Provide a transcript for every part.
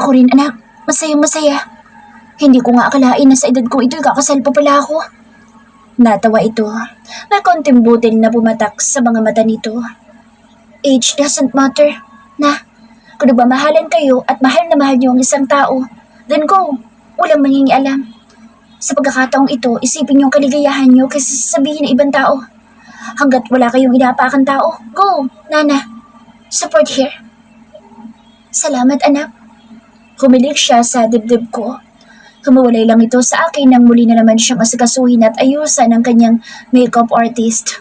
Ako rin anak, masayang masaya. Hindi ko nga akalain na sa edad ko ito'y kakasal pa pala ako. Natawa ito. May konting butil na pumatak sa mga mata nito. Age doesn't matter. Na, kung nagmamahalan kayo at mahal na mahal niyo ang isang tao, then go, walang mangingialam. Sa pagkakataong ito, isipin niyo ang kaligayahan niyo kaysa sasabihin ng ibang tao. Hanggat wala kayong inaapakan tao, go, Nana. Support here. Salamat anak. Humilig siya sa dibdib ko. Humawalay lang ito sa akin nang muli na naman siyang asikasuhin at ayusan ng kanyang makeup artist.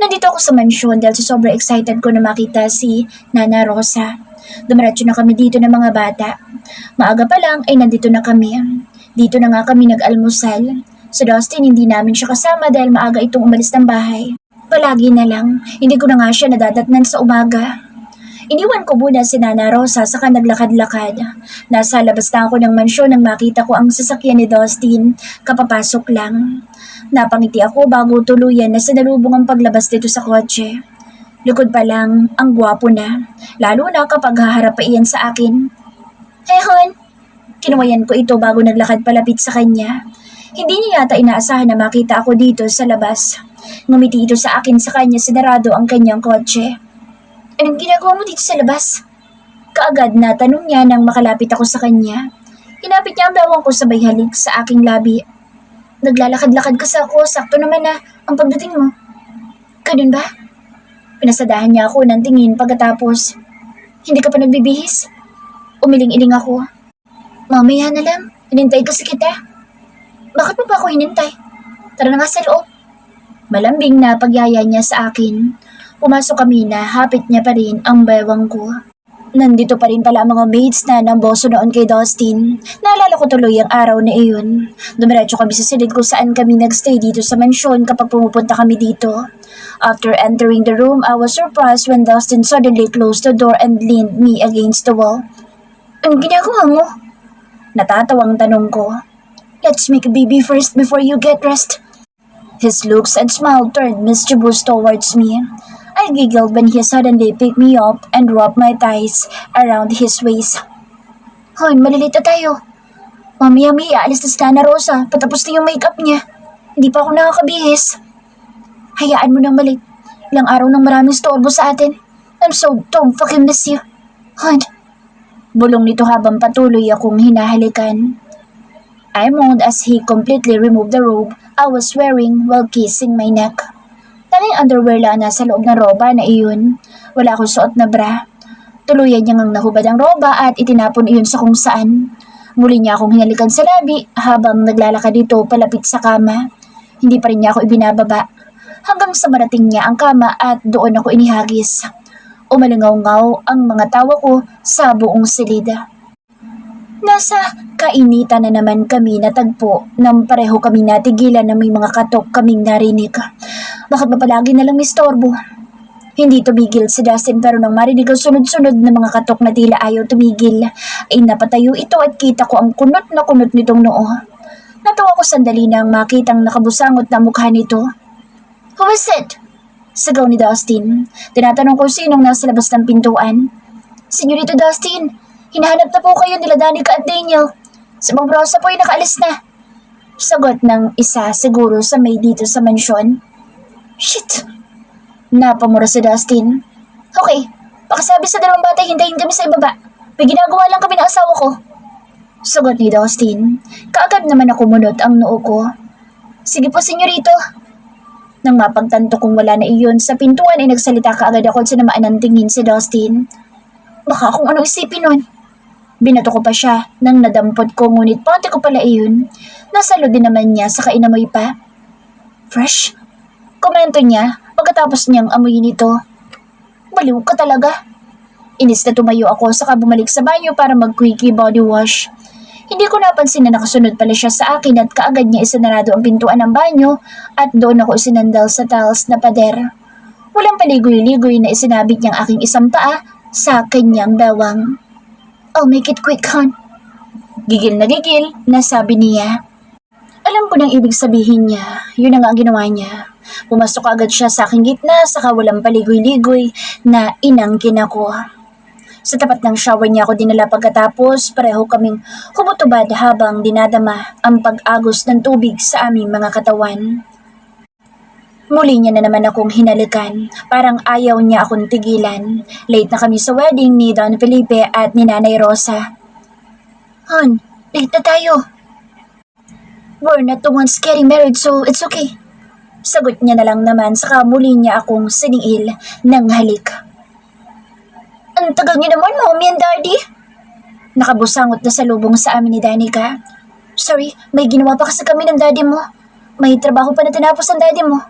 Nandito ako sa mansyon dahil sa sobrang excited ko na makita si Nana Rosa. Dumiretso na kami dito ng mga bata. Maaga pa lang ay nandito na kami. Dito na nga kami nag-almusal. Sa Dustin hindi namin siya kasama dahil maaga itong umalis ng bahay. Palagi na lang, hindi ko na nga siya nadadatnan sa umaga. Iniwan ko muna si Nana Rosa saka naglakad-lakad. Nasa labas na ako ng mansyon nang makita ko ang sasakyan ni Dustin, kapapasok lang. Napangiti ako bago tuluyan na sinalubong ang paglabas dito sa kotse. Likod pa lang, ang gwapo na, lalo na kapag haharap pa iyan sa akin. Hey hon! Kinuwayan ko ito bago naglakad palapit sa kanya. Hindi niya yata inaasahan na makita ako dito sa labas. Ngumiti ito sa akin sa kanya sinarado ang kanyang kotse. Anong ginagawa mo dito sa labas? Kaagad na tanong niya nang makalapit ako sa kanya. Hinapit niya ang bawang ko sabay halik sa aking labi. Naglalakad-lakad ka sa ako, sakto naman na ang pagdating mo. Ganun ba? Pinasadahan niya ako ng tingin pagkatapos. Hindi ka pa nagbibihis? Umiling-iling ako. Mamaya na lang, hinintay kasi kita. Bakit mo ba ako hinintay? Tara na nga sa loob. Malambing na pagyaya niya sa akin. Pumasok kami na hapit niya pa rin ang bewang ko. Nandito pa rin pala ang mga maids na namboso noon kay Dustin. Naalala ko tuloy ang araw na iyon. Dumiretso kami sa silid kung saan kami nagstay dito sa mansyon kapag pumupunta kami dito. After entering the room, I was surprised when Dustin suddenly closed the door and leaned me against the wall. Ang ginagawa mo? Natatawang tanong ko. Let's make a baby first before you get rest. His looks and smile turned mischievous towards me. I giggled when he suddenly picked me up and wrapped my thighs around his waist. Hoy, malilita tayo. Mamaya-maya, alis na si Nana Rosa. Patapos na yung makeup niya. Hindi pa ako nakakabihis. Hayaan mo nang malit. Ilang araw nang maraming storbo sa atin. I'm so don't fucking miss you. Hon. Bulong nito habang patuloy akong hinahalikan. I moaned as he completely removed the robe I was wearing while kissing my neck. Tanging underwear lang nasa loob ng roba na iyon. Wala akong suot na bra. Tuluyan niya ngang nahubad ang roba at itinapon iyon sa kung saan. Muli niya akong hinalikan sa labi habang naglalakad dito palapit sa kama. Hindi pa rin niya ako ibinababa. Hanggang sa marating niya ang kama at doon ako inihagis. Umalingaw-ngaw ang mga tawa ko sa buong silid. Nasa kainitan na naman kami natagpo nang pareho kami natigilan na may mga katok kaming narinig. Bakit ba palagi na lang may storbo? Hindi tumigil si Dustin pero nang marinig ang sunod-sunod na mga katok na tila ayaw tumigil, ay napatayo ito at kita ko ang kunot na kunot nitong noo. Natawa ko sandali nang makitang nakabusangot na mukha nito. Who is it? Sigaw ni Dustin. Tinatanong ko sinong nasa labas ng pintuan. Senyorito Dustin, hinahanap na po kayo nila Danica at Daniel. Si Mang Rosa po ay nakaalis na. Sagot ng isa siguro sa may dito sa mansyon. Shit! Napamura si Dustin. Okay, pakisabi sa dalawang bata hintayin kami sa ibaba. May ginagawa lang kami ng asawa ko. Sagot ni Dustin. Kaagad naman ako munot ang noo ko. Sige po, senyorito. Nang mapagtanto kong wala na iyon sa pintuan ay nagsalita kaagad ako at sinamaan ng tingin si Dustin. Baka kung ano isipin nun. Binato ko pa siya nang nadampot ko ngunit pati ko pala iyon. Nasalo din naman niya sa kainamoy pa. Fresh? Komento niya pagkatapos niyang amuyin ito. Baliw ka talaga. Inis na tumayo ako saka bumalik sa banyo para mag-quickie body wash. Hindi ko napansin na nakasunod pala siya sa akin at kaagad niya isinarado ang pintuan ng banyo at doon ako isinandal sa tiles na pader. Walang paligoy-ligoy na isinabit niyang aking isang paa sa kanyang bewang. I'll make it quick, hon. Gigil na sabi niya. Alam ko nang ibig sabihin niya, yun ang ginawa niya. Pumasok agad siya sa aking gitna saka walang paligoy-ligoy na inangkin ako. Sa tapat ng shower niya ako dinala pagkatapos pareho kaming humutubad habang dinadama ang pag-agos ng tubig sa aming mga katawan. Muli niya na naman akong hinalikan. Parang ayaw niya akong tigilan. Late na kami sa wedding ni Don Felipe at ni Nanay Rosa. "Hon, late na tayo." "We're not the ones getting married so it's okay." Sagot niya na lang naman saka muli niya akong siningil ng halik. "Ang tagal niyo naman, Mommy and Daddy." Nakabusangot na sa lubong sa amin ni Danica. "Sorry, may ginawa pa kasi kami ng daddy mo. May trabaho pa na tinapos ang daddy mo."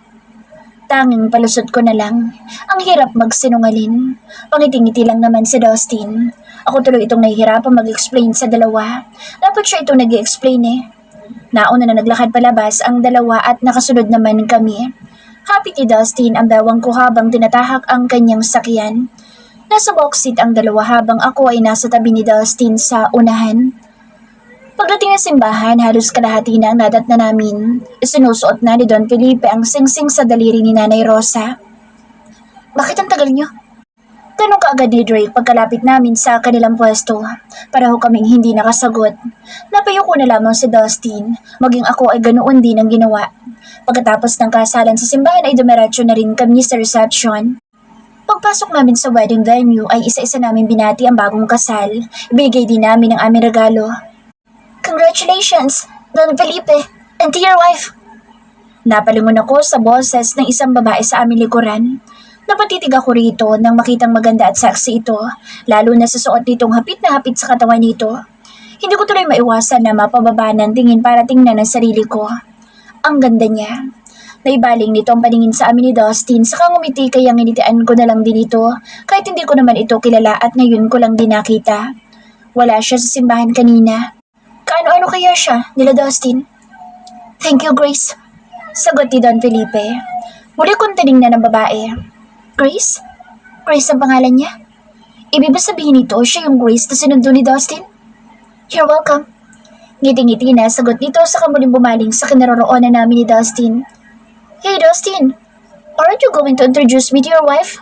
Tanging palusot ko na lang. Ang hirap magsinungalin. Pangiti-ngiti lang naman si Dustin. Ako tuloy itong nahihirapang mag-explain sa dalawa. Dapat siya itong nag-explain eh. Nauna na naglakad palabas ang dalawa at nakasunod naman kami. Happy ni Dustin ang bawang ko habang tinatahak ang kanyang sakyan. Nasa box seat ang dalawa habang ako ay nasa tabi ni Dustin sa unahan. Pagdating ng simbahan, halos kalahati na ang nadat na namin. Isinusuot na ni Don Felipe ang singsing sa daliri ni Nanay Rosa. "Bakit ang tagal niyo?" Tanong kaagad ni Drake pagkalapit namin sa kanilang pwesto. Pareho kaming hindi nakasagot. Napayo ko na lamang si Dustin, maging ako ay ganoon din ang ginawa. Pagkatapos ng kasalan sa simbahan ay dumiretso na rin kami sa reception. Pagpasok namin sa wedding venue ay isa-isa namin binati ang bagong kasal. Ibigay din namin ang aming regalo. "Congratulations, Don Felipe, and to your wife." Napalingon ako sa boses ng isang babae sa aming likuran. Napatitig ako rito nang makitang maganda at sexy ito, lalo na sa suot nitong hapit na hapit sa katawan nito. Hindi ko tuloy maiwasan na mapababa ng tingin para tingnan ang sarili ko. Ang ganda niya. Naibaling nito ang paningin sa amin ni Dustin, saka ngumiti kaya nginitian ko na lang din ito, kahit hindi ko naman ito kilala at ngayon ko lang din nakita. Wala siya sa simbahan kanina. Kaano-ano kaya siya, nila Dustin? "Thank you, Grace." Sagot ni Don Felipe. Muli kong tinignan ng babae. "Grace? Grace ang pangalan niya? Ibig ba sabihin nito siya yung Grace na sinundo ni Dustin?" "You're welcome." Ngiti-ngiti na sagot nito sa muling bumaling sa kinaroroonan namin ni Dustin. "Hey Dustin, aren't you going to introduce me to your wife?"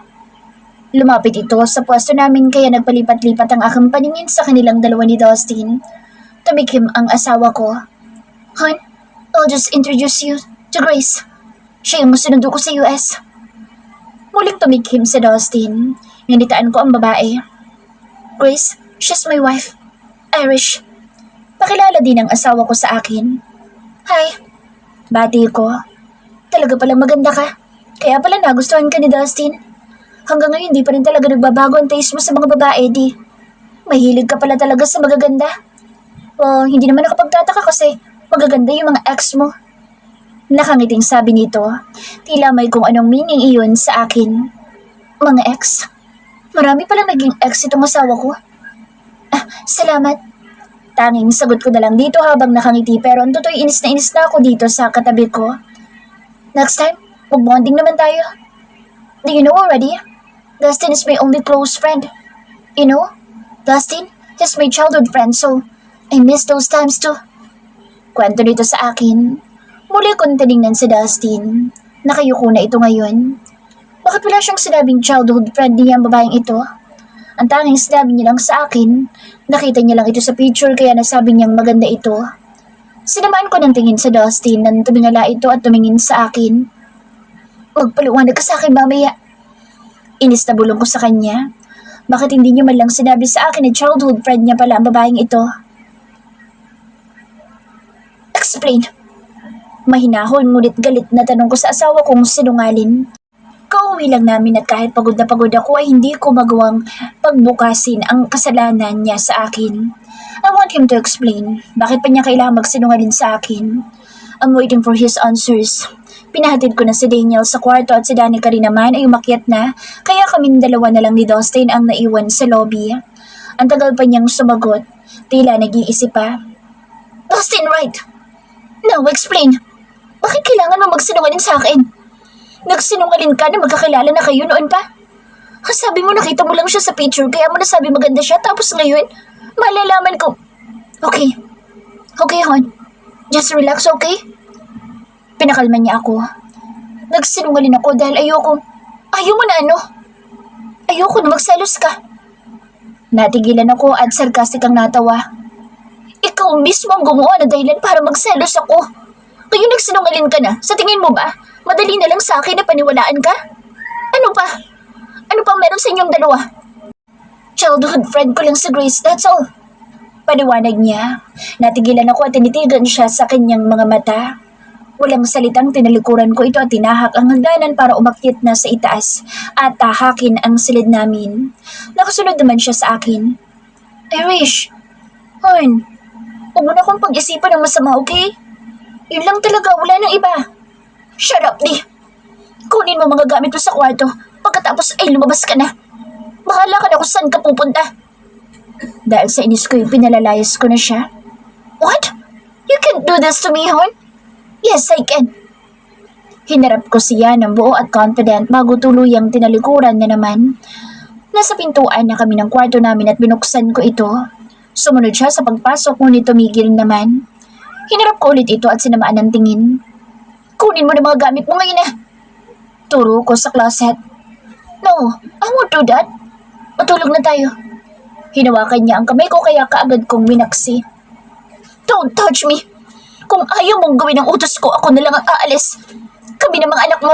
Lumapit ito sa pwesto namin kaya nagpalipat-lipat ang aking paningin sa kanilang dalawa ni Dustin. Tumikim ang asawa ko. "Hon, I'll just introduce you to Grace. Siya yung sinundo ko sa US." Muling tumikim si Dustin. Nganitaan ko ang babae. "Grace, she's my wife. Irish." Pakilala din ang asawa ko sa akin. "Hi." Bati ko. "Talaga palang maganda ka. Kaya pala nagustuhan ka ni Dustin. Hanggang ngayon di pa rin talaga nagbabago ang taste mo sa mga babae, di. Mahilig ka pala talaga sa magaganda. O hindi naman nakapagtataka kasi magaganda yung mga ex mo." Nakangiting sabi nito. Tila may kung anong meaning iyon sa akin. "Mga ex? Marami palang naging ex itong asawa ko." Salamat." Tanging sagot ko na lang dito habang nakangiti pero ang totoo inis na ako dito sa katabi ko. "Next time, mag-bonding naman tayo. Do you know already? Dustin is my only close friend. You know, Dustin, he's my childhood friend so I miss those times too." Kwento nito sa akin. Muli kong tinignan si Dustin. Nakayuko na ito ngayon. Bakit wala siyang sinabing childhood friend niya ang babaeng ito? Ang tanging sinabi niya lang sa akin, nakita niya lang ito sa picture kaya nasabi niyang maganda ito. Sinamaan ko ng tingin sa Dustin nang tumingala ito at tumingin sa akin. "Magpaliwanag ka sa akin mamaya." Inis na bulong ko sa kanya. Bakit hindi niya man lang sinabi sa akin na childhood friend niya pala ang babaeng ito? "Explain." Mahinahon ngunit galit na tanong ko sa asawa kong sinungalin. Kauwi lang namin at kahit pagod na pagod ako ay hindi ko magawang pagbukasin ang kasalanan niya sa akin. I want him to explain. Bakit pa niya kailangan magsinungalin sa akin? I'm waiting for his answers. Pinahatid ko na si Daniel sa kwarto at si Danica rin naman ay umakyat na, kaya kaming dalawa na lang ni Dustin ang naiwan sa lobby. Ang tagal pa niyang sumagot, tila nag-iisip pa. "Dustin, right? Now explain. Bakit kailangan mo magsinungaling sa akin? Nagsinungaling ka na magkakilala na kayo noon pa? Sabi mo nakita mo lang siya sa picture kaya mo nasabi maganda siya tapos ngayon, malalaman ko." Okay, hon. Just relax, okay?" Pinakalma niya ako. "Nagsinungaling ako dahil ayaw mo na ayoko na magselos ka." Natigilan ako at sarkastik ang natawa. Ikaw mismo ang gumawa ng dahilan para magselos ako. Ngayon nagsinungaling ka na. Sa tingin mo ba, madali na lang sa akin na paniwalaan ka? Ano pa? Ano pang meron sa inyong dalawa? Childhood friend ko lang si Grace, that's all. Paliwanag niya. Natigilan ako at tinitigan siya sa kanyang mga mata. Walang salitang tinalikuran ko ito at tinahak ang hagdanan para umakyat na sa itaas at tahakin ang silid namin. Nakasunod naman siya sa akin. Irish, hon, huwag mo na akong pag-isipan ng masama, okay? Yun lang talaga, wala nang iba. Shut up, di. Kunin mo mga gamit mo sa kwarto, pagkatapos ay lumabas ka na. Bahala ka na kung saan ka pupunta. Dahil sa inis ko yung pinalalayas ko na siya. What? You can't do this to me, hon? Yes, I can. Hinarap ko siya ng buo at confident bago tuluyang tinalikuran na naman. Nasa pintuan na kami ng kwarto namin at binuksan ko ito. Sumunod siya sa pagpasok ngunit tumigil naman. Hinarap ko ulit ito at sinamaan ng tingin. Kunin mo na mga gamit mo ngayon na. Turo ko sa closet. No, I won't do that. Matulog na tayo. Hinawakan niya ang kamay ko kaya kaagad kong minaksi. Don't touch me. Kung ayaw mong gawin ang utos ko, ako na lang ang aalis. Kami ng mga anak mo.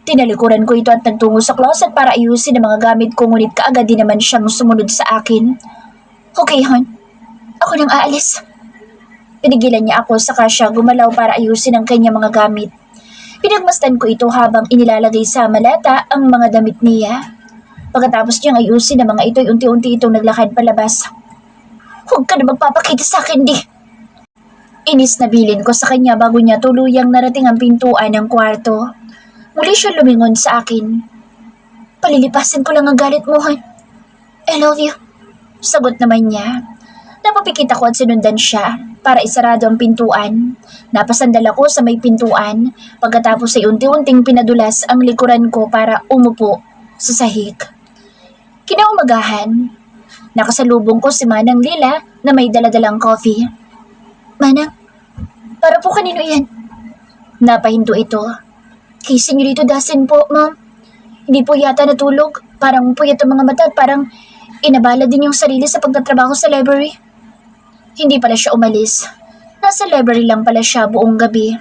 Tinalikuran ko ito at nagtungo sa closet para ayusin ang mga gamit ko ngunit kaagad din naman siyang sumunod sa akin. Okay, hon. Ako nang aalis. Pinigilan niya ako saka siya gumalaw para ayusin ang kanyang mga gamit. Pinagmasdan ko ito habang inilalagay sa maleta ang mga damit niya. Pagkatapos niyang ayusin ang mga ito ay unti-unti itong naglakad palabas. Huwag ka na magpapakita sa akin, di. Inis na bilin ko sa kanya bago niya tuluyang narating ang pintuan ng kwarto. Muli siya lumingon sa akin. Palilipasin ko lang ang galit mo, hon. I love you. Sagot naman niya. Napapikit ako at sinundan siya para isarado ang pintuan. Napasandal ako sa may pintuan pagkatapos ay unti-unting pinadulas ang likuran ko para umupo sa sahig. Kinaumagahan, nakasalubong ko si Manang Lila na may daladalang coffee. Manang, para po kanino yan? Napahinto ito. Kay Senyorito Dasin po, ma'am. Hindi po yata natulog. Parang puyat ang mga mata at parang inabala din yung sarili sa pagtatrabaho sa library. Hindi pala siya umalis. Nasa library lang pala siya buong gabi.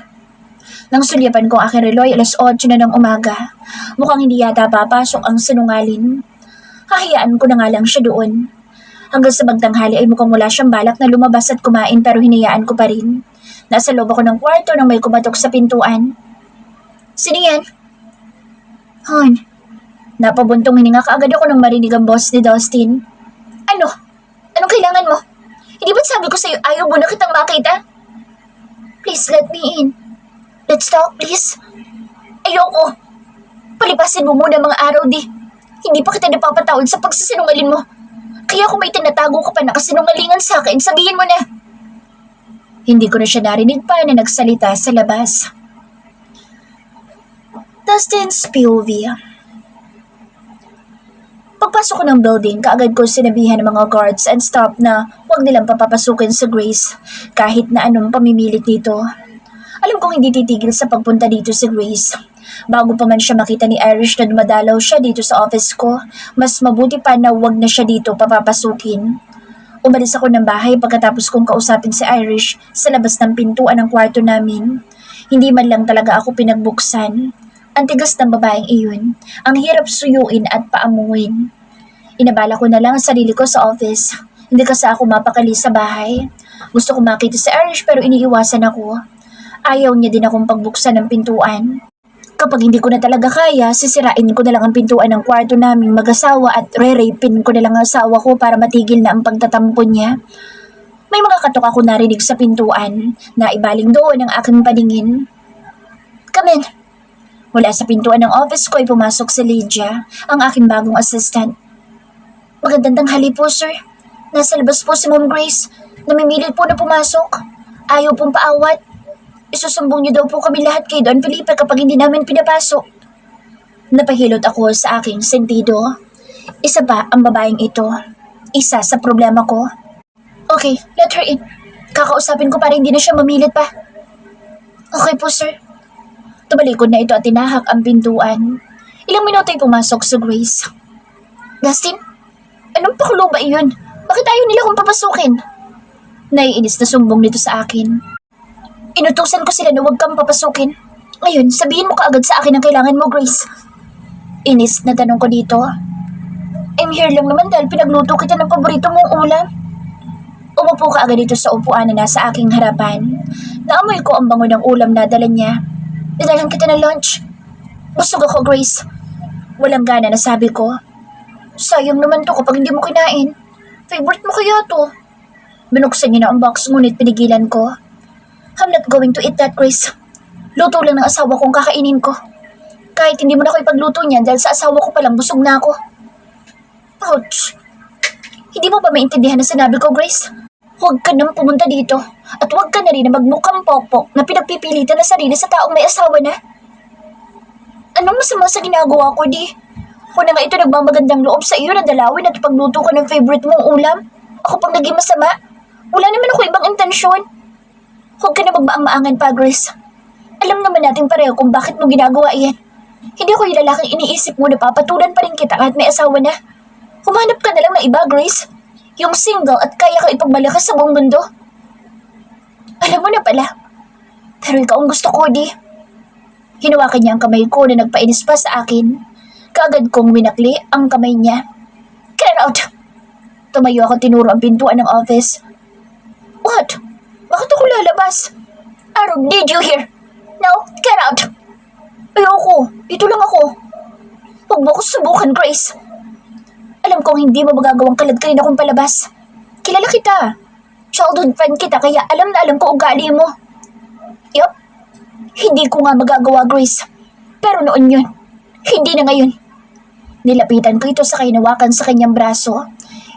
Nang sulyapan ko ang aking reloy, 8:00 na ng umaga. Mukhang hindi yata papasok ang sinungalin. Hahayaan ko na nga lang siya doon. Hanggang sa magtanghali ay mukhang wala siyang balak na lumabas at kumain pero hinayaan ko pa rin. Nasa loob ako ng kwarto nang may kumatok sa pintuan. Sino yan? Hon, napabuntong hininga kaagad ako nang marinig ang boss ni Dustin. Ano? Anong kailangan mo? Hindi ba't sabi ko sa'yo ayaw mo na kitang makita? Please let me in. Let's talk, please. Ayoko. Palipasin mo muna mga araw, di. Hindi pa kita napapatawad sa pagsasinungalin mo. Kaya kung may tinatago ka pa na kasinungalingan sa akin, sabihin mo na. Hindi ko na siya narinig pa na nagsalita sa labas. Dustin's POV. Pagpasok ko ng building, kaagad ko sinabihan ng mga guards and staff na huwag nilang papapasukin sa Grace kahit na anong pamimilit nito. Alam kong hindi titigil sa pagpunta dito si Grace. Bago pa man siya makita ni Irish na dumadalaw siya dito sa office ko, mas mabuti pa na huwag na siya dito papapasukin. Umalis ako ng bahay pagkatapos kong kausapin si Irish sa labas ng pintuan ng kwarto namin. Hindi man lang talaga ako pinagbuksan. Ang tigas ng babaeng iyon, ang hirap suyuin at paamuin. Inabala ko na lang ang sarili ko sa office. Hindi kasi ako mapakali sa bahay. Gusto ko makita si Irish pero iniiwasan ako. Ayaw niya din akong pagbuksan ng pintuan. Kapag hindi ko na talaga kaya, sisirain ko na lang ang pintuan ng kwarto naming mag-asawa at re-rapin ko na lang ang asawa ko para matigil na ang pagtatampo niya. May mga katok ako narinig sa pintuan na ibaling doon ang aking paningin. Come in. Mula sa pintuan ng office ko ay pumasok si Lydia, ang aking bagong assistant. Magandang tanghali po, sir. Nasa labas po si Ma'am Grace. Namimilit po na pumasok. Ayaw pong paawat. Isusumbong niyo daw po kami lahat kay Don Felipe kapag hindi namin pinapasok. Napahilot ako sa aking sentido. Isa pa ang babaeng ito. Isa sa problema ko. Okay, let her in. Kakausapin ko para hindi na siya mamilit pa. Okay po, sir. Tumalikod na ito at tinahak ang pintuan. Ilang minuto ay pumasok si Grace. Dustin, Anong pakulo ba iyon? Bakit ayaw nila kong papasukin? Naiinis na sumbong nito sa akin. Inutusan ko sila na huwag kang papasukin. Ngayon, sabihin mo kaagad sa akin ang kailangan mo, Grace. Inis na tanong ko dito. I'm here lang naman dahil pinagluto kita ng paborito mong ulam. Umupo ka agad dito sa upuan na nasa aking harapan. Naamoy ko ang bango ng ulam na dala niya. Dadalan kita ng lunch. Busog ako, Grace. Walang gana na sabi ko. Sayang naman to kapag hindi mo kinain. Favorite mo kaya to? Binuksan niya na ang box ngunit pinigilan ko. I'm not going to eat that, Grace. Luto lang ng asawa kong kakainin ko. Kahit hindi mo na ako ipagluto niyan dahil sa asawa ko palang busog na ako. Ouch! Hindi mo ba maintindihan na sinabi ko, Grace? Huwag ka nang pumunta dito at huwag ka na rin na magmukhang pokpok na pinagpipilitan na sarili sa taong may asawa na. Anong masama sa ginagawa ko, di? Ako na nga ito nagmamagandang loob sa iyo na dalawin at pagluto ko ng favorite mong ulam. Ako pang naging masama. Wala naman ako ibang intensyon. Huwag ka na magmaang-maangan pa, Grace. Alam naman natin pareho kung bakit mo ginagawa yan. Hindi ako yung lalaking iniisip mo na papatulan pa rin kita kahit may asawa na. Humanap ka na lang ng iba, Grace. Yung single at kaya ka ipagbalakas sa buong mundo. Alam mo na pala. Pero ikaw ang gusto ko, di. Hinawakan niya ang kamay ko na nagpainis pa sa akin. Kaagad kong winakli ang kamay niya. Get out! Tumayo ako tinuro ang pintuan ng office. What? Bakit ako lalabas? I don't need you here. Now, get out! Ayoko. Dito lang ako. Huwag mo ako subukan, Grace. Alam kong hindi mo magagawang kalad kanina kong palabas. Kilala kita. Childhood friend kita kaya alam na alam ko ugali mo. Yup. Hindi ko nga magagawa, Grace. Pero noon yun. Hindi na ngayon. Nilapitan ko ito sa hinawakan sa kanyang braso.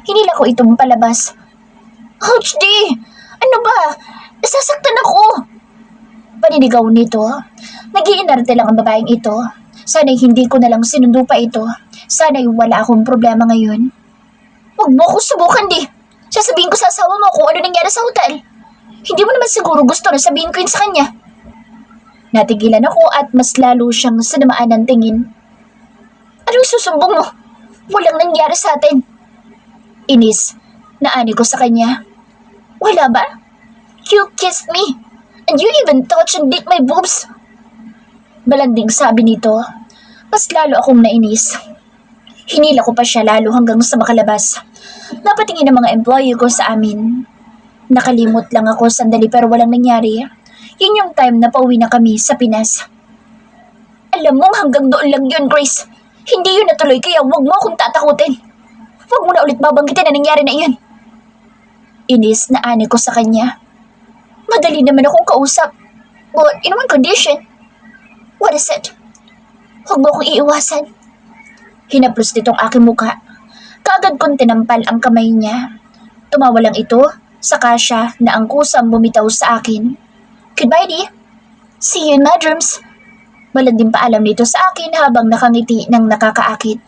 Hinila ko itong palabas. Ouch, di! Ano ba? Nasasaktan ako! Paninigaw nito. Nag-iinarte lang ang babaeng ito. Sana'y hindi ko na lang sinundo pa ito. Sana'y wala akong problema ngayon. Huwag mo akong subukan, di. Sasabihin ko sa asawa mo kung ano nangyari sa hotel. Hindi mo naman siguro gusto na sabihin ko yun sa kanya. Natigilan ako at mas lalo siyang sinamaan ng tingin. Anong susumbong mo? Walang nangyari sa atin. Inis, naani ko sa kanya. Wala ba? You kissed me. And you even touched and licked my boobs. Malanding sabi nito. Mas lalo akong nainis. Hinila ko pa siya lalo hanggang sa makalabas. Napatingin ang mga employee ko sa amin. Nakalimot lang ako sandali pero walang nangyari. Yun yung time na pauwi na kami sa Pinas. Alam mo hanggang doon lang yun, Grace. Hindi yun natuloy kaya huwag mo akong tatakutin. Huwag mo na ulit babanggitin na nangyari na yun. Inis na ani ko sa kanya. Madali naman akong kausap. But in one condition. What is it? Huwag mo akong iiwasan. Hinaplos nitong aking muka. Kaagad kong tinampal ang kamay niya. Tumawa lang ito, saka siya na ang kusang bumitaw sa akin. Goodbye, di. See you in my dreams. Malanding paalam nito sa akin habang nakangiti ng nakakaakit.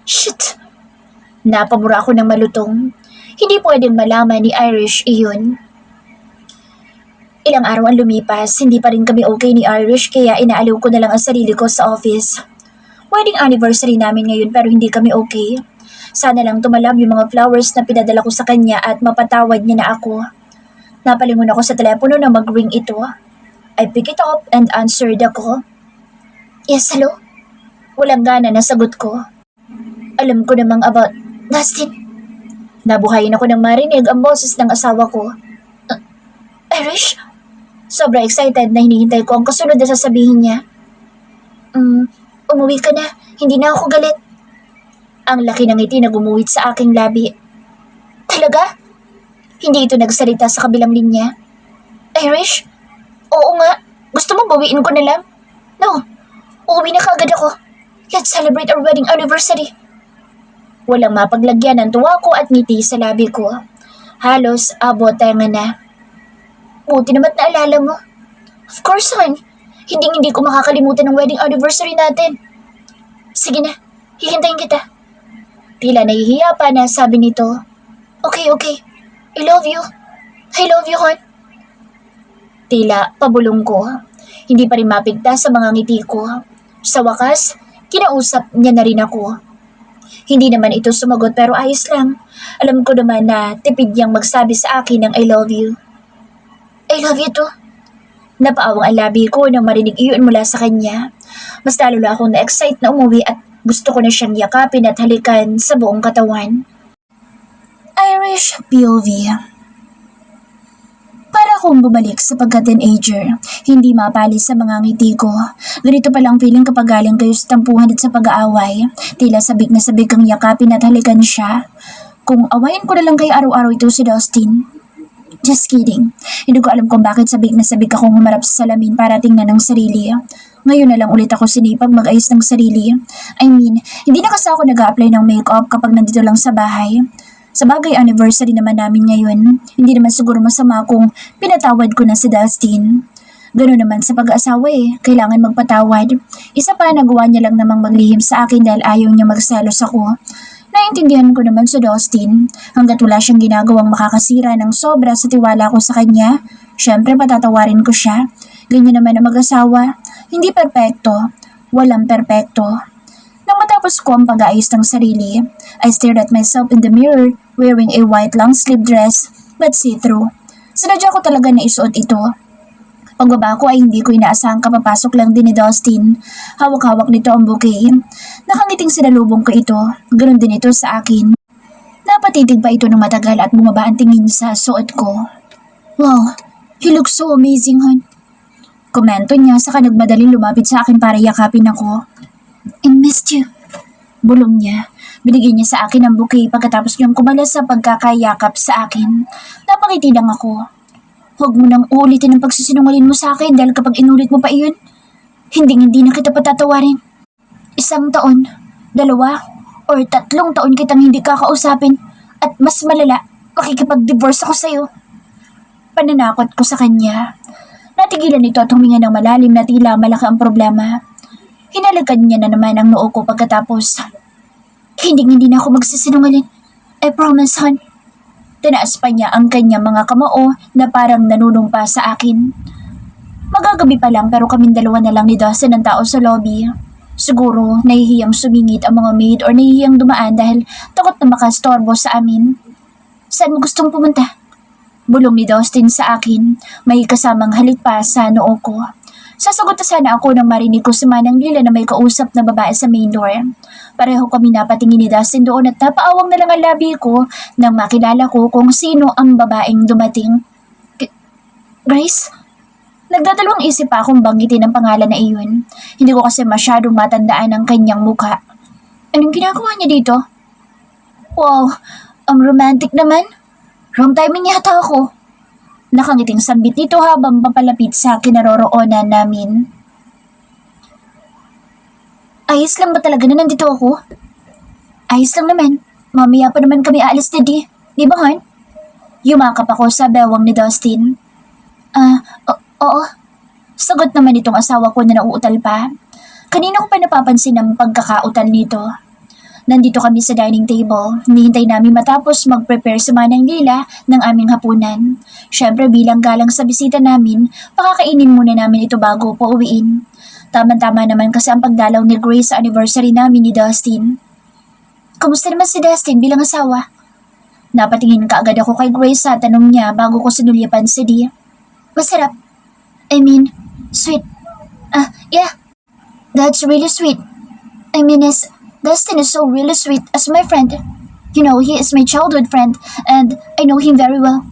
Shit! Napamura ako ng malutong. Hindi pwedeng malaman ni Irish iyon. Ilang araw ang lumipas, hindi pa rin kami okay ni Irish kaya inaaliw ko na lang ang sarili ko sa office. Wedding anniversary namin ngayon pero hindi kami okay. Sana lang tumalab yung mga flowers na pinadala ko sa kanya at mapatawad niya na ako. Napalingon ako sa telepono na mag-ring ito. I pick it up and answered ako. Yes, hello? Walang gana na sagot ko. Alam ko namang about Dustin. Nabuhayin ako ng marinig ang boses ng asawa ko. Irish? Sobra excited na hinihintay ko ang kasunod na sasabihin niya. Umuwi ka na. Hindi na ako galit. Ang laki ng ngiti na gumuhit sa aking labi. Talaga? Hindi ito nagsalita sa kabilang linya. Irish? Oo nga. Gusto mo bawiin ko na lang? No. Uuwi na kaagad ako. Let's celebrate our wedding anniversary. Walang mapaglagyan ng tuwa ko at ngiti sa labi ko. Halos abot tenga na. Buti naman naalala mo. Of course, hon. Hindi ko makakalimutan ng wedding anniversary natin. Sige na, hihintayin kita. Tila nahihiya pa na sabi nito. Okay. I love you. I love you, hon. Tila pabulong ko. Hindi pa rin mapigtas sa mga ngiti ko. Sa wakas, kinausap niya na rin ako. Hindi naman ito sumagot pero ayos lang. Alam ko naman na tipid niyang magsabi sa akin ng I love you. I love you too. Napaawang ang labi ko nang marinig iyon mula sa kanya. Mas lalo na akong na-excite na umuwi at gusto ko na siyang yakapin at halikan sa buong katawan. Irish POV. Para akong bumalik sa pagka-teenager, hindi mapali sa mga ngiti ko. Ganito palang feeling kapag galing kayo sa tampuhan at sa pag-aaway. Tila sabik na sabik kang yakapin at halikan siya. Kung awayin ko na lang kayo araw-araw ito si Dustin. Just kidding. Hindi ko alam kung bakit sabik na sabik akong humarap sa salamin para tingnan ang sarili. Ngayon na lang ulit ako sinipag mag-ayos ng sarili. I mean, hindi na kasi ako nag-a-apply ng makeup kapag nandito lang sa bahay. Sa bagay, anniversary naman namin ngayon. Hindi naman siguro masama kung pinatawad ko na si Dustin. Ganoon naman sa pag-aasawa kailangan magpatawad. Isa pa, nagawa niya lang namang maglihim sa akin dahil ayaw niya magselos ako. Naintindihan ko naman si Dustin. Hanggat wala siyang ginagawang makakasira ng sobra sa tiwala ko sa kanya, syempre patatawarin ko siya. Ganyan naman ang mag-asawa. Hindi perpekto. Walang perpekto. Nang matapos ko ang pag-aayos ng sarili, I stared at myself in the mirror wearing a white long-sleeve dress but see-through. Sinadya ko talaga na isuot ito. Pagbaba ko ay hindi ko inaasahang kapapasok lang din ni Dustin. Hawak-hawak nito ang bouquet. Nakangiting sinalubong ko ito. Ganon din ito sa akin. Napatitig pa ito ng matagal at bumaba ang tingin sa suot ko. Wow, he looks so amazing, hon. Komento niya saka nagmadaling lumapit sa akin para yakapin ako. I missed you. Bulong niya. Binigyan niya sa akin ang bouquet pagkatapos niyang kumalas sa pagkakayakap sa akin. Napangiti lang ako. Huwag mo nang uulitin ang pagsisinungaling mo sa akin dahil kapag inulit mo pa iyon, hindi na kita patatawarin. 1 taon, 2, or 3 taon kitang hindi kakausapin at mas malala, makikipag-divorce ako sa'yo. Pananakot ko sa kanya. Natigilan ito at huminga ng malalim na tila malaki ang problema. Hinalagad niya na naman ang noo ko pagkatapos. Hindi na ako magsisinungaling. I promise, hon. Tinaas pa niya ang kanyang mga kamao na parang nanunumpa sa akin. Magagabi pa lang pero kaming dalawa na lang ni Dustin ang tao sa lobby. Siguro nahihiyang sumingit ang mga maid or nahihiyang dumaan dahil takot na makastorbo sa amin. Saan mo gustong pumunta? Bulong ni Dustin sa akin, may kasamang halik pa sa noo ko. Sasagot na sana ako nang marinig ko si Manang Lila na may kausap na babae sa main door. Pareho kami napatingin ni Dustin doon at napaawang na lang ang labi ko nang makilala ko kung sino ang babaeng dumating. Grace? Nagdadalawang isip pa akong banggitin ang pangalan na iyon. Hindi ko kasi masyadong matandaan ang kanyang mukha. Anong ginagawa niya dito? Wow, ang romantic naman. Wrong timing yata ako. Nakangiting sambit nito habang papalapit sa kinaroroonan namin. Ayos lang ba talaga na nandito ako? Ayos lang naman. Mamaya pa naman kami aalis na di ba, hon? Yumakap ako sa bewang ni Dustin. Oo. Sagot naman itong asawa ko na nauutal pa. Kanina ko pa napapansin ang pagkakautal nito. Nandito kami sa dining table. Hinihintay namin matapos mag-prepare si Manang Lila ng aming hapunan. Syempre bilang galang sa bisita namin, pakakainin muna namin ito bago po uwiin. Tama-tama naman kasi ang pagdalaw ni Grace sa anniversary namin ni Dustin. Kumusta naman si Dustin bilang asawa? Napatingin kaagad ako kay Grace sa tanong niya bago ko sinulyapan si Dee. Masarap. I mean, sweet. Yeah. That's really sweet. I mean, Dustin is so really sweet as my friend. You know, he is my childhood friend and I know him very well.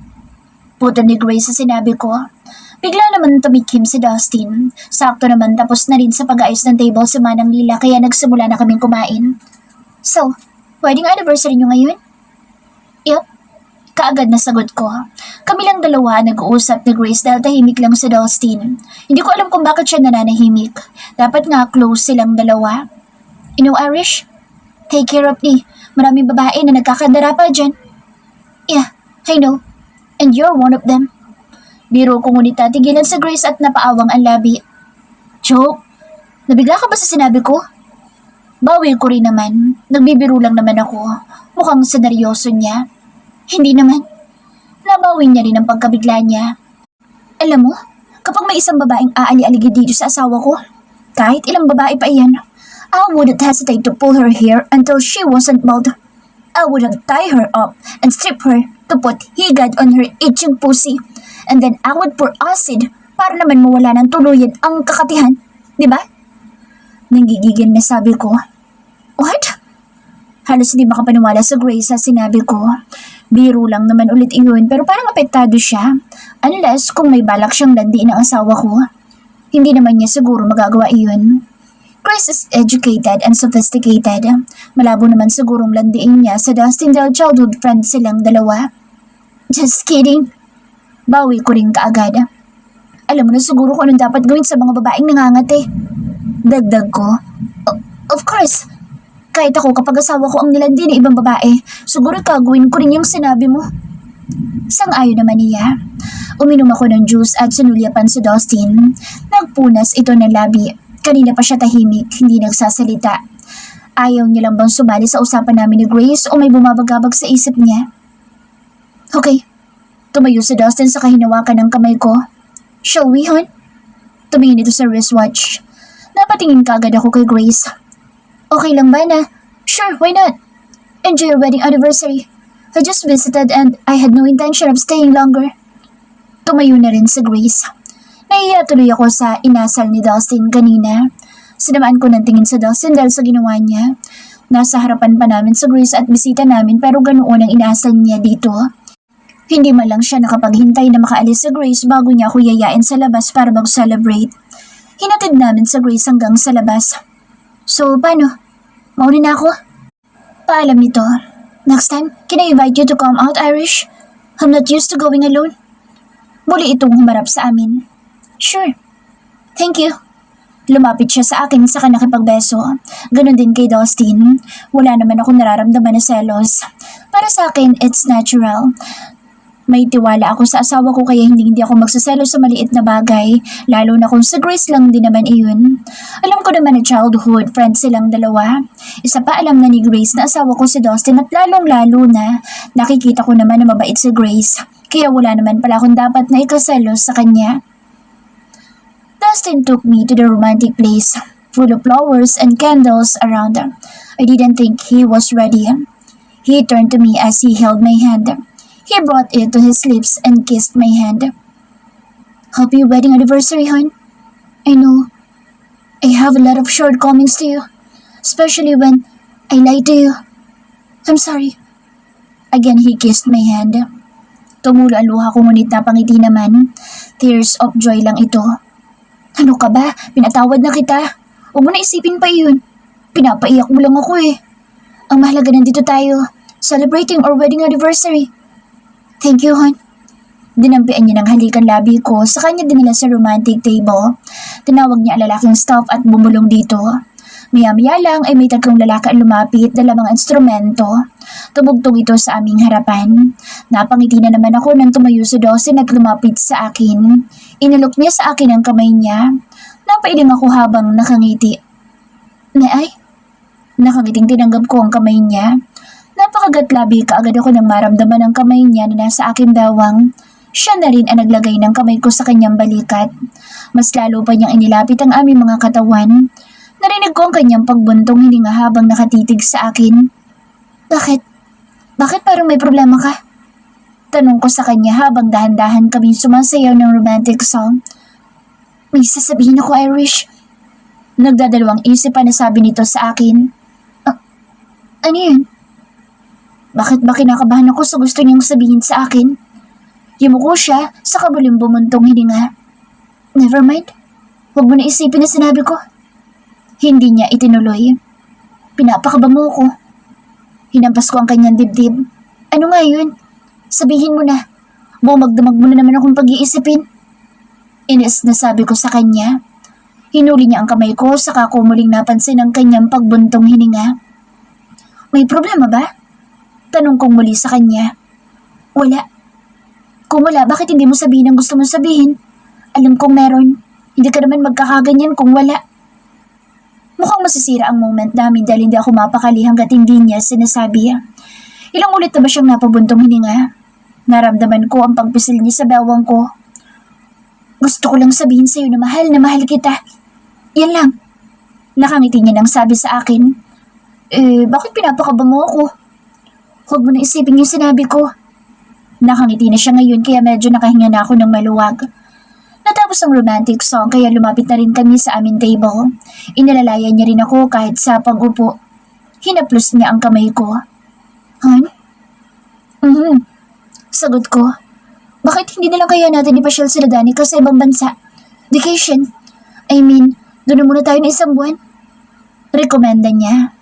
Puto ni Grace sa sinabi ko. Bigla naman tumikim si Dustin. Sakto naman tapos na rin sa pag-ayos ng table si Manang Lila kaya nagsimula na kaming kumain. So, wedding anniversary niyo ngayon? Yup. Kaagad na sagot ko. Kami lang dalawa nag-uusap ni Grace dahil tahimik lang si Dustin. Hindi ko alam kung bakit siya nananahimik. Dapat nga close silang dalawa. You know, Irish? Take care of me. Maraming babae na nagkakandara pa dyan. Yeah, I know. And you're one of them. Biro ko ngunit tigilan sa Grace at napaawang ang labi. Joke? Nabigla ka ba sa sinabi ko? Bawi ko rin naman. Nagbibiro lang naman ako. Mukhang seneryoso niya. Hindi naman. Nabawi niya rin ang pagkabigla niya. Alam mo, kapag may isang babaeng aali-aligi dito sa asawa ko, kahit ilang babae pa iyan, I wouldn't hesitate to pull her hair until she wasn't bald. I would have tie her up and strip her to put higad on her itching pussy. And then I would pour acid para naman mawala ng tuluyan ang kakatihan. Di ba? Nanggigigil na sabi ko. What? Halos hindi makapaniwala sa Grace sa sinabi ko. Biro lang naman ulit iyon pero parang apektado siya. Unless kung may balak siyang landiin ang asawa ko. Hindi naman niya siguro magagawa iyon. Grace is educated and sophisticated. Malabo naman sigurong landiin niya sa Dustin dahil childhood friend silang dalawa. Just kidding. Bawi ko rin kaagad. Alam mo na siguro kung anong dapat gawin sa mga babaeng nangangati. Dagdag ko. Of course. Kahit ako kapag asawa ko ang nilandi ng ibang babae, siguro gagawin ko rin yung sinabi mo. Sang-ayon naman niya. Uminom ako ng juice at sinulyapan si Dustin. Nagpunas ito ng labi. Kanina pa siya tahimik, hindi nagsasalita. Ayaw niya lang bang sumali sa usapan namin ni Grace o may bumabagabag sa isip niya? Okay. Tumayo si Dustin sa kahinawakan ng kamay ko. Shall we, hon? Tumingin ito sa wristwatch. Napatingin kaagad ako kay Grace. Okay lang ba na? Sure, why not? Enjoy your wedding anniversary. I just visited and I had no intention of staying longer. Tumayo na rin si Grace. Nahiya tuloy ako sa inasal ni Dustin kanina. Sinamaan ko ng tingin sa Dustin dahil sa ginawa niya. Nasa harapan pa namin sa Grace at bisita namin pero ganoon ang inasal niya dito. Hindi man lang siya nakapaghintay na makaalis sa Grace bago niya ako yayain sa labas para mag-celebrate. Hinatid namin sa Grace hanggang sa labas. So, paano? Mauna na ako? Paalam nito. Next time, can I invite you to come out, Irish? I'm not used to going alone. Muli itong humarap sa amin. Sure. Thank you. Lumapit siya sa akin saka nakipagbeso. Ganon din kay Dustin. Wala naman akong nararamdaman na selos. Para sa akin, it's natural. May tiwala ako sa asawa ko kaya hindi ako magsaselos sa maliit na bagay, lalo na kung sa Grace lang din naman iyon. Alam ko naman na childhood friend silang dalawa. Isa pa alam na ni Grace na asawa ko si Dustin at lalong-lalo na nakikita ko naman na mabait si Grace. Kaya wala naman pala akong dapat na ikaselos sa kanya. Dustin took me to the romantic place, full of flowers and candles around. I didn't think he was ready. He turned to me as he held my hand. He brought it to his lips and kissed my hand. Happy wedding anniversary, hon. I know I have a lot of shortcomings to you, especially when I lied to you. I'm sorry. Again, he kissed my hand. Tumulo ang luha ko ngunit napangiti naman. Tears of joy lang ito. Ano ka ba? Pinatawad na kita. Huwag mo na isipin pa yun. Pinapaiyak mo lang ako eh. Ang mahalaga nandito tayo, celebrating our wedding anniversary. Thank you, hon. Dinampian niya ng halikan labi ko sa kanya dinala sa romantic table. Tinawag niya ang lalaking staff at bumulong dito. Maya-maya lang ay may tatlong lalaki ang lumapit dala mga instrumento. Tumugtog ito sa aming harapan. Napangiti na naman ako nang tumayo si Dustin at lumapit sa akin. Inalok niya sa akin ang kamay niya. Napailing ako habang nakangiti. Naay? Nakangiting tinanggap ko ang kamay niya. Napakagatlabi kaagad ako nang maramdaman ang kamay niya na nasa aking bawang. Siya na rin ang naglagay ng kamay ko sa kanyang balikat. Mas lalo pa niyang inilapit ang aming mga katawan. Narinig ko ang kanyang pagbuntong hininga habang nakatitig sa akin. Bakit? Bakit parang may problema ka? Tanong ko sa kanya habang dahan-dahan kaming sumasayaw ng romantic song. May sasabihin ako, Irish. Nagdadalawang isip pa na sabi nito sa akin. Ano yun? Bakit ba kinakabahan ako sa gusto niyang sabihin sa akin? Yumuko siya sa kabuling bumuntong hininga. Never mind. Huwag mo na isipin na sinabi ko. Hindi niya itinuloy. Pinapakaba mo ko. Hinampas ko ang kanyang dibdib. Ano nga yun? Sabihin mo na. Bumagdamag mo na naman akong pag-iisipin. Inis na sabi ko sa kanya. Hinuli niya ang kamay ko saka ko muling napansin ang kanyang pagbuntong hininga. May problema ba? Tanong kong muli sa kanya. Wala. Kung wala, bakit hindi mo sabihin ang gusto mong sabihin? Alam kong meron. Hindi ka naman magkakaganyan kung wala. Mukhang masisira ang moment namin dahil hindi ako mapakali hanggat hindi niya sinasabi. Ilang ulit na ba siyang napabuntong hininga? Naramdaman ko ang pagpisil niya sa bawang ko. Gusto ko lang sabihin sa'yo na mahal kita. Yan lang. Nakangiti niya nang sabi sa akin, bakit pinapakaba mo ako? Huwag mo na isipin yung sinabi ko. Nakangiti na siya ngayon kaya medyo nakahinga na ako ng maluwag. Natapos ang romantic song kaya lumapit na rin kami sa aming table. Inalalayan niya rin ako kahit sa pag-upo. Hinaplos niya ang kamay ko. Han? Sagot ko. Bakit hindi na lang kaya natin ipasyal sila Danica sa ibang bansa? Vacation. I mean, doon na muna tayo ng isang buwan. Rekomenda niya.